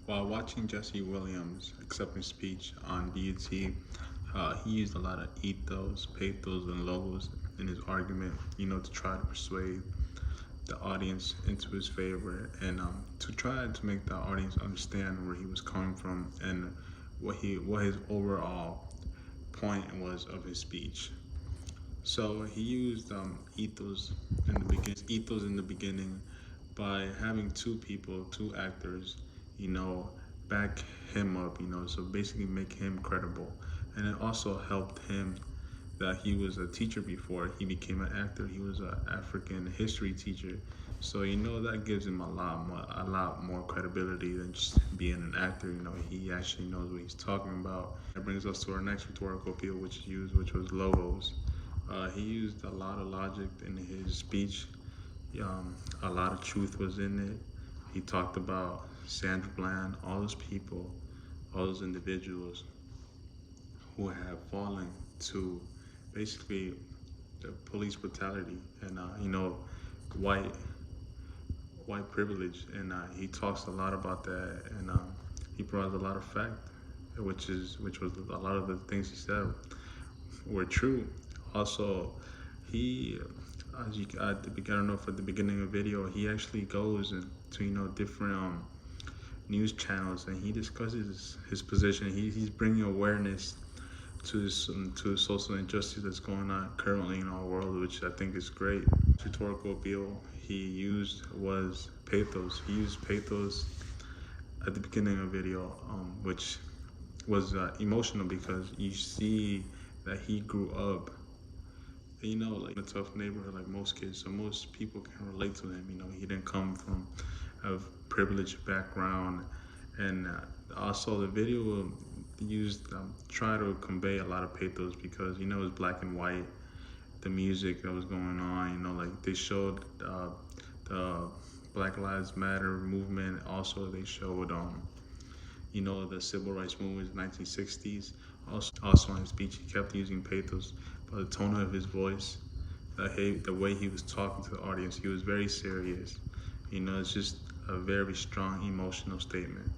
While watching Jesse Williams acceptance speech on BET, he used a lot of ethos, pathos, and logos in his argument, to try to persuade the audience into his favor and to try to make the audience understand where he was coming from and what his overall point was of his speech. So he used ethos in the beginning by having two people, two actors, you know, back him up, so basically make him credible. And it also helped him that he was a teacher before he became an actor. He was an African history teacher, so that gives him a lot more credibility than just being an actor. He actually knows what he's talking about. That brings us to our next rhetorical field, which was logos. He used a lot of logic in his speech. A lot of truth was in it. He talked about Sandra Bland, all those people, all those individuals who have fallen to basically the police brutality and white white privilege, and he talks a lot about that, and he provides a lot of fact, which was a lot of the things he said were true. Also, he, as you I don't know, for the beginning of the video, he actually goes into different news channels and he discusses his position. He's bringing awareness to the social injustice that's going on currently in our world, which I think is great. Rhetorical appeal he used was pathos. He used pathos at the beginning of the video, which was emotional because you see that he grew up, like in a tough neighborhood, like most kids. So most people can relate to him. He didn't come from a privileged background, and also the video used try to convey a lot of pathos because it was black and white. The music that was going on, like they showed the Black Lives Matter movement. Also, they showed the civil rights movement in the 1960s. Also in his speech, he kept using pathos, but the tone of his voice, the way he was talking to the audience, he was very serious. It's just a very strong emotional statement.